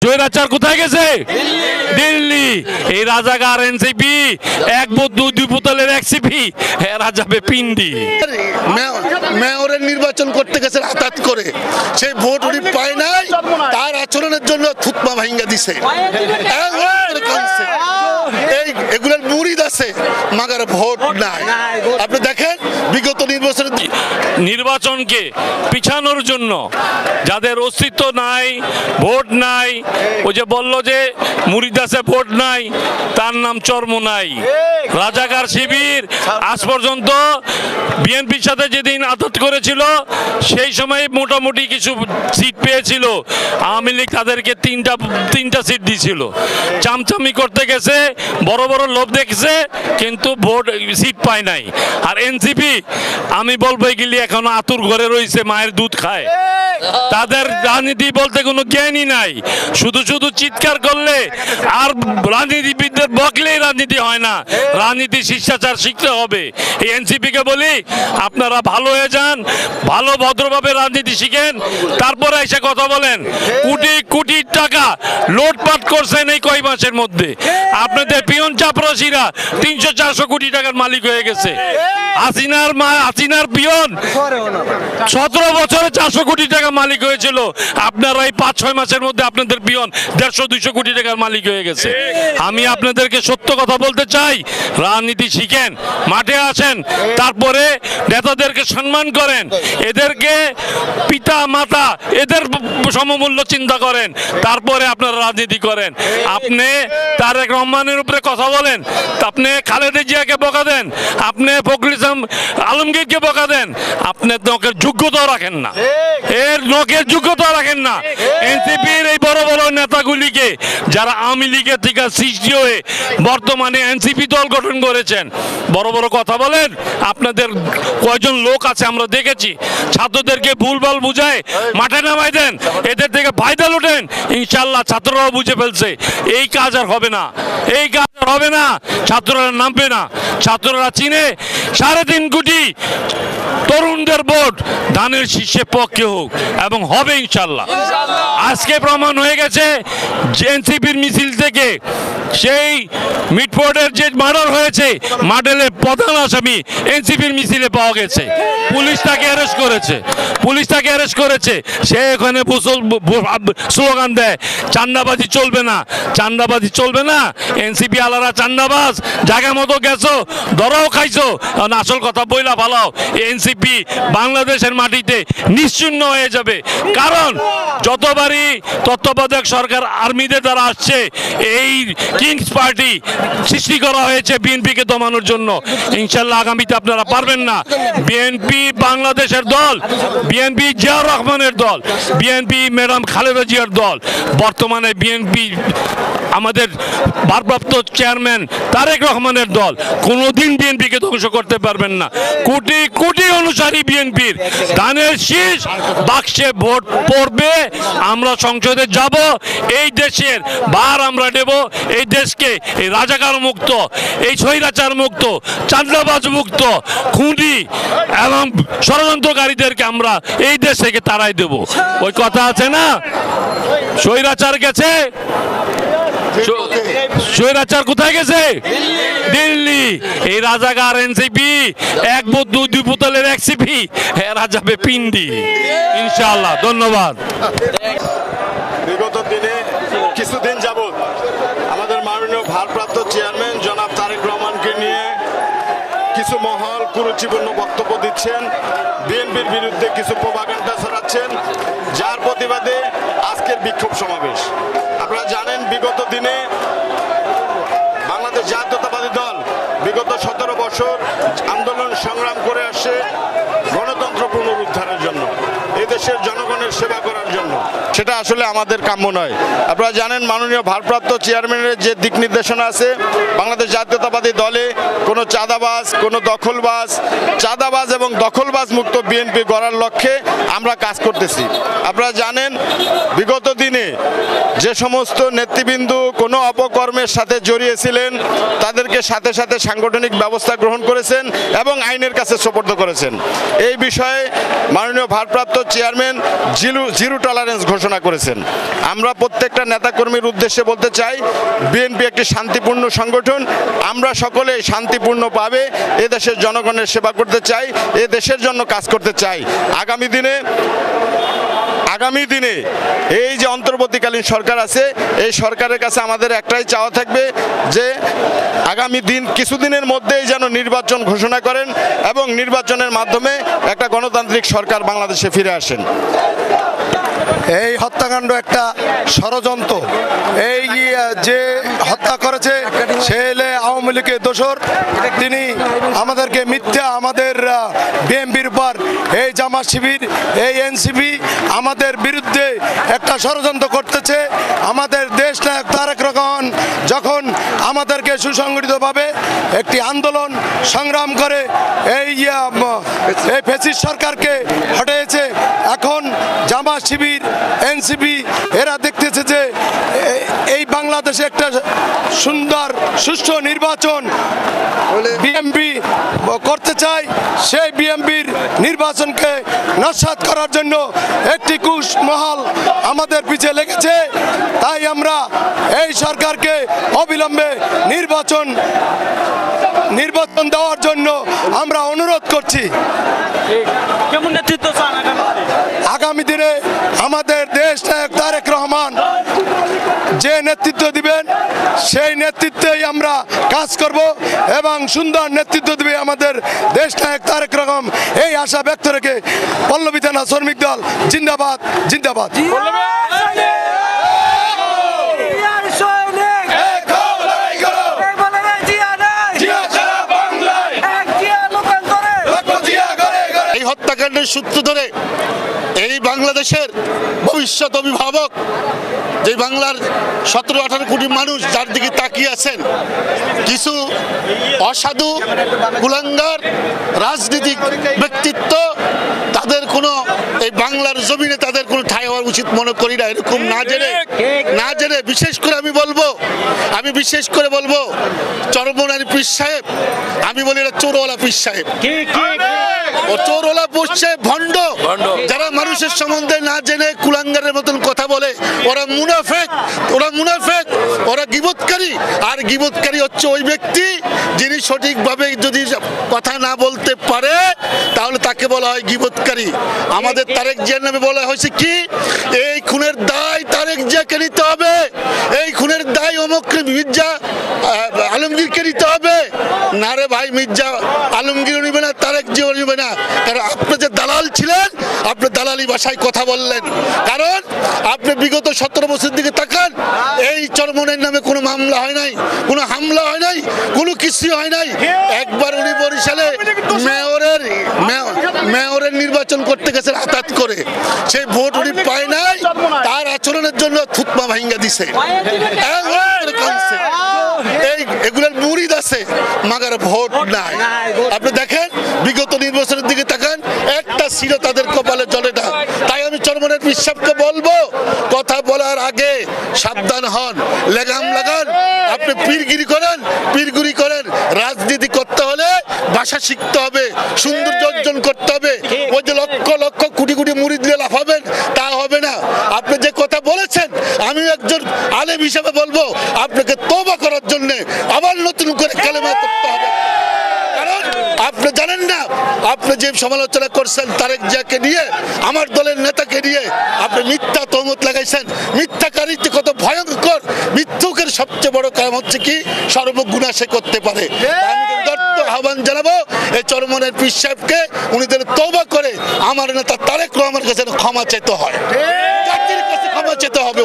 স্বৈরাচার কোথায় গেছে? দিল্লি। এই রাজাকার এনসিপি এক দুই বোতলের এক্সিপি, এরা যাবে পিন্ডি। মেয়রের নির্বাচন করতে গেছে হঠাৎ করে, সেই ভোট উনি পায় নাই, তার আচরণের জন্য থুতমা ভাঙ্গা দিছে। এই এগুলোর মুরিদ আছে, মাগার ভোট নাই। আপনি দেখেন বিগত নির্বাচনকে পিছানোর জন্য যাদের অস্তিত্ব নাই, ভোট নাই, ওই যে বলল যে মুরিদ আছে ভোট নাই, তার নাম চরমোনাই। রাজাকার শিবির আজ পর্যন্ত বিএনপির সাথে যেদিন আঘাত করেছিল সেই সময় মোটামুটি কিছু সিট পেয়েছিল। আওয়ামী লীগ তাদেরকে তিনটা সিট দিয়েছিল। চামচামি করতে গেছে, বড় বড় লোভ দেখছে, কিন্তু ভোট সিট পায় নাই। আর এনসিপি আমি বলবো এগুলি এখনো আতুর ঘরে রয়েছে, মায়ের দুধ খায়। তাদের রাজনীতি বলতে কোনো জ্ঞানই নাই, শুধু শুধু চিৎকার করলে আর রাজনীতিবিদদের বকলেই রাজনীতি হয় না, রাজনীতি শিষ্টাচার শিখতে হবে। এই এনসিপি কে বলি আপনারা ভালো হয়ে যান, ভালো ভদ্রভাবে রাজনীতি শিখেন, তারপরে এসে কথা বলেন। কোটি কোটি টাকা লোটপাট করছেন এই কয় মাসের মধ্যে। আপনাদের পিয়ন চাপরাশিরা 300-400 কোটি টাকার মালিক হয়ে গেছে। হাসিনার পিয়ন 17 বছরে 400 কোটি টাকা মালিক হয়েছিল। আপনারা এই 5-6 মাসের মধ্যে আপনাদের পিয়ন 150-200 কোটি টাকার মালিক হয়ে গেছে। আমি আপনাদেরকে সত্য কথা বলতে চাই, রাজনীতি শিখেন, মাঠে আসেন, তারপরে নেতাদেরকে সম্মান করেন, এদেরকে পিতা মাতা এদের সমমূল্য চিন্তা করেন, তারপরে আপনারা রাজনীতি করেন। আপনি তারেক রহমানের উপরে কথা বলেন, আপনি খালেদা জিয়াকে বকা দেন, আপনি ফখরুল ইসলাম আলমগীরকে বকা দেন, আপনি নখের যোগ্যতাও রাখেন না, এর নখের যোগ্যতা রাখেন না। এনসিপির এই বড় বড় নেতাগুলিকে যারা আওয়ামী লীগের থেকে সৃষ্টি হয়ে বর্তমানে এনসিপি দল গঠন করেছেন, বড় বড় কথা বলেন। আপনাদের কয়জন লোক আছে আমরা দেখেছি, ছাত্রদেরকে ভুলভাল বুঝায় মাঠে নামাই দেন, এদের থেকে ফায়দা লুটেন। ইনশাল্লাহ ছাত্ররাও বুঝে ফেলছে এই কাজ আর হবে না, এই কাজ আর হবে না, ছাত্ররা নামবে না। ছাত্ররা চিনে 3.5 কোটি তরুণদের ভোট ধানের শীর্ষের পক্ষে হোক, এবং হবে ইনশাল্লাহ। আজকে প্রমাণ হয়ে গেছে এনসিপির মিছিল থেকে সেই মিটফোর্ডের যে মার্ডার হয়েছে, মার্ডারের প্রধান আসামি এনসিপির মিছিলে পাওয়া গেছে। পুলিশ তাকে অ্যারেস্ট করেছে। সে এখানে স্লোগান দেয় চান্দাবাজি চলবে না, চান্দাবাজি চলবে না। এনসিপি আলারা চান্দাবাজ, জায়গা মতো গেছো, ধরাও খাইছো। আসল কথা বইলা ভালাও, এনসিপি বাংলাদেশের মাটিতে নিশ্চিহ্ন হয়ে যাবে। কারণ যতবারই তত্ত্বাবধায়ক সরকার আর্মিদের দ্বারা আসছে, এই কিংস পার্টি সৃষ্টি করা হয়েছে বিএনপিকে দমানোর জন্য। ইনশাল্লাহ আগামীতে আপনারা পারবেন না। বিএনপি বাংলাদেশের দল, বিএনপি জিয়াউর রহমানের দল, বিএনপি ম্যাডাম খালেদা জিয়ার দল। বর্তমানে বিএনপি আমাদের ভারপ্রাপ্ত চেয়ারম্যান তারেক রহমানের দল। কোনোদিন বিএনপিকে ধ্বংস করতে পারবেন না। কোটি কোটি অনুসারী বিএনপির, ধানের শীষ বাক্সে ভোট পড়বে। আমরা সংসদে যাব, এই দেশের ভার আমরা নেব। এই দেশকে এই রাজাকার মুক্ত, এই স্বৈরাচার মুক্ত, চাঁদাবাজ মুক্ত, খুনি এবং ষড়যন্ত্রকারীদেরকে আমরা এই দেশ থেকে তাড়াই দেব। ওই কথা আছে না, স্বৈরাচার গেছে, স্বৈরাচার কোথায় গেছে? দিল্লি। এই রাজাকার এনসিপি এক দুই বোতলের এক্সিপি, এরা যাবে পিন্ডি ইনশাআল্লাহ। ধন্যবাদ। বিগত দিনে কিছুদিন যাবৎ আমাদের মাননীয় ভারপ্রাপ্ত চেয়ারম্যান জনাব তারেক রহমানকে নিয়ে কিছু মহল কুরুচিপূর্ণ বক্তব্য দিচ্ছেন, বিএনপির বিরুদ্ধে কিছু প্রোপাগান্ডা ছড়াচ্ছেন, যার প্রতিবাদে আজকের বিক্ষোভ সমাবেশ। আপনারা জানেন বিগত দিনে বাংলাদেশ জাতীয়তাবাদী দল বিগত 17 বছর আন্দোলন সংগ্রাম করে আসছে গণতন্ত্র পুনরুদ্ধারের জন্য, এই দেশের জনগণের সেবা করার জন্য। সেটা আসলে আমাদের কাম্য নয়। আপনারা জানেন মাননীয় ভারপ্রাপ্ত চেয়ারম্যানের যে দিক নির্দেশনা আছে, বাংলাদেশ জাতীয়তাবাদী দলে কোনো চাঁদাবাজ, কোনো চাঁদাবাজ এবং দখলবাজ মুক্ত বিএনপি গড়ার লক্ষ্যে আমরা কাজ করতেছি। আপনারা জানেন বিগত দিনে যে সমস্ত নেতৃবৃন্দ কোনো অপকর্মের সাথে জড়িয়েছিলেন তাদেরকে সাথে সাথে সাংগঠনিক ব্যবস্থা গ্রহণ করেছেন এবং আইনের কাছে সোপর্দ করেছেন। এই বিষয়ে মাননীয় ভারপ্রাপ্ত চেয়ারম্যান জিরো টলারেন্স ঘোষণা ঘোষণা করেছেন। আমরা প্রত্যেকটা নেতাকর্মীর উদ্দেশ্যে বলতে চাই, বিএনপি একটি শান্তিপূর্ণ সংগঠন। আমরা সকলে শান্তিপূর্ণভাবে এদেশের জনগণের সেবা করতে চাই, এ দেশের জন্য কাজ করতে চাই। আগামী দিনে এই যে অন্তর্বর্তীকালীন সরকার আছে, এই সরকারের কাছে আমাদের একটাই চাওয়া থাকবে যে আগামী কিছুদিনের মধ্যেই যেন নির্বাচন ঘোষণা করেন এবং নির্বাচনের মাধ্যমে একটা গণতান্ত্রিক সরকার বাংলাদেশে ফিরে আসেন। এই হত্যাকাণ্ড একটা ষড়যন্ত্র। এই যে হত্যা করেছে সে হলে আওয়ামী লীগের দোসর। তিনি আমাদেরকে মিথ্যা, আমাদের বিএনপির উপর এই জামাত শিবির, এই এনসিপি আমাদের বিরুদ্ধে একটা ষড়যন্ত্র করতেছে। আমাদের দেশ নায়ক তারেক রহমান যখন আমাদেরকে সুসংগঠিতভাবে একটি আন্দোলন সংগ্রাম করে এই ফ্যাসিস্ট সরকারকে হটিয়েছে, এখন জামাত শিবির, এনসিপি এরা দেখতেছে যে এই বাংলাদেশে একটা সুন্দর সুষ্ঠু নির্বাচন বিএনপি করতে চায়। সেই বিএনপির নির্বাচনকে নস্যাৎ করার জন্য একটি কুমহল আমাদের পিছে লেগেছে। তাই আমরা এই সরকারকে অবিলম্বে নির্বাচন দেওয়ার জন্য আমরা অনুরোধ করছি। কেমন নেতৃত্ব চান আগামী দিনে আমাদের দেশ নায়ক তারেক রহমান যে নেতৃত্ব দিবেন সেই নেতৃত্বেই আমরা কাজ করব এবং সুন্দর নেতৃত্ব দিবে আমাদের দেশ নায়ক তারেক রহমান, এই আশা ব্যক্ত রেখে পল্লবী থানা শ্রমিক দল জিন্দাবাদ জিন্দাবাদ। এই হত্যাকাণ্ডের সূত্র ধরে এই বাংলাদেশের ভবিষ্যৎ অভিভাবক, যে বাংলার 17-18 কোটি মানুষ যার দিকে তাকিয়ে আছেন, কিছু অসাধু কুলাঙ্গার রাজনীতিক ব্যক্তিত্ব, তাদের কোনো এই বাংলার জমিনে তাদের কোনো ঠাঁই হওয়া উচিত মনে করি না। এরকম না জেনে বিশেষ করে বলবো চরমনারী পীর সাহেব, আমি বলি এটা চোরওয়ালা পীর সাহেব, ও চোরওয়ালা পীর সাহেব ভণ্ড, যারা মানুষের সম্বন্ধে না জেনে কুলাঙ্গারের মতন কথা বলে, ওরা মুনাফেক, ওরা গীবতকারী। আর গীবতকারী হচ্ছে ওই ব্যক্তি যিনি সঠিকভাবে যদি কথা না বলতে পারে তাহলে তাকে বলা হয় গীবতকারী। আমাদের তারেক জিয়ার নামে বলা হয়েছে কি, এই খুনের দায় তারেক জিয়াকে নিতে হবে, এই খুনের দায় অমুক মির্জা আলমগীরকে নিতে হবে। না রে ভাই, মির্জা আলমগীর নিবে না, তারেক জিয়াও নিবে না। কারণ আপনি যে দালাল ছিলেন, আপনি দালালি ভাষায় কথা বললেন। কারণ আপনি বিগত 17 বছর দিকে তাকান, এই চরমনের নামে কোনো মামলা হয় নাই, কোনো হামলা হয় নাই, কোনো কিছু হয় নাই। একবার উনি বরিশালে মেয়রের নির্বাচন করতে গেছেন হঠাৎ করে, সেই ভোট উনি পায় নাই, তার আচরণের জন্য থুতমা ভাঙ্গা দিছে। এগুলোর মুরিদ আছে, মাগার ভোট নাই। আপনি দেখেন বিগত নির্বাচনের দিকে তাকান, একটা ছিল তাদের কপালে জ্বলে না। তাই আমি চরমনের বিশ্বাসকে বলবো, কথা বলার আগে সাবধান হন, লেগাম লাগান। আপনি পীরগিরি করেন, রাজনীতি করতে হলে ভাষা শিখতে হবে, সৌন্দর্য অর্জন করতে হবে। ওই যে লক্ষ লক্ষ কোটি কোটি মুরিদ দিয়ে লাফাবেন, তা হবে না। আপনি যে কথা বলেছেন, আমি একজন আলেম হিসেবে বলবো আপনাকে তওবা করার জন্য আবার নতুন করে কালেমা পড়তে হবে। কারণ আপনি জানেন না, আপনি যে সমালোচনা করছেন তারেক জিয়াকে নিয়ে, আমার দলের নেতাকে নিয়ে, আপনি মিথ্যা তহমত লাগাইছেন। মিথ্যাকারিতে কত ভয়ঙ্কর, মিথ্যুকের সবচেয়ে বড় কাম হচ্ছে কি, সর্বগুণা সে করতে পারে। আমি আহ্বান জানাবো এই চরমনের পীর সাহেবকে, উনি যেন তওবা করে আমার নেতা তারেক রহমানের কাছে ক্ষমা চাইতে হয়, জাতির কাছে ক্ষমা চাইতে হবে,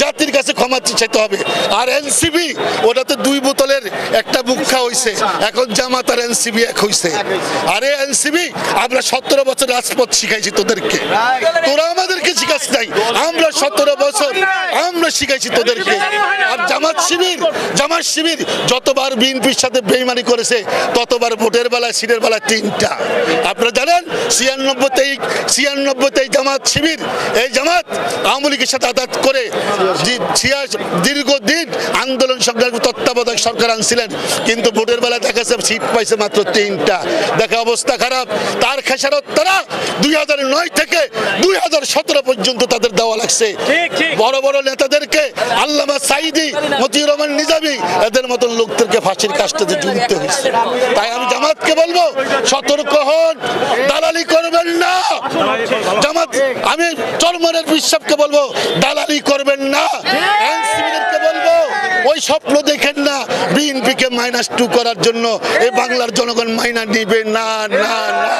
জাতির কাছে ক্ষমা চাইতে হবে। আর এনসিবি, ওটা তো 2 বোতলের একটা মুখা হইছে, এখন জামাত আর এনসিবি এক হইছে। আরে এনসিবি, আমরা 17 বছর রাজপথ শিখাইছি তোদেরকে, তোরা আমাদেরকে শিখাস নাই। আমরা 17 বছর আমরা শিখাইছি তোদেরকে। আর জামাত শিবির যতবার বিএনপির সাথে বেইমানি করেছে, ততবার ভোটের বেলায় সিটের বেলায় 3টা। আপনারা জানেন 96-তে জামাত শিবির, এই জামাত আওয়ামী লীগের সাথে আঘাত করে দীর্ঘদিন আন্দোলন সংগ্রাম তত্ত্বাবধায়ক সরকার আনছিলেন, কিন্তু ভোটের বেলা দেখা যাচ্ছে সিট পাইছে মাত্র 3টা। দেখে অবস্থা খারাপ। তার খেসারত তারা 2009 থেকে 2017 পর্যন্ত তাদের দেওয়া লাগছে। ঠিক, ঠিক। বড় বড় নেতাদেরকে, আল্লামা সাইদি, মতিউর রহমান নিজামী, এদের মতন লোকদেরকে ফাঁসির কাস্টে ঝুলতে হয়েছে। তাই আমি জামাতকে বলবো, সতর্ক হন, দালালি করবেন না। জামাত, আমি চরমনের বিশ্বাসকে বলবো, দালালি করবেন না। এনসিপিদেরকে বলবো, ওই স্বপ্ন দেখেন না বিএনপিকে -2 করার জন্য। এই বাংলার জনগণ মাইনা নিবে না, না, না।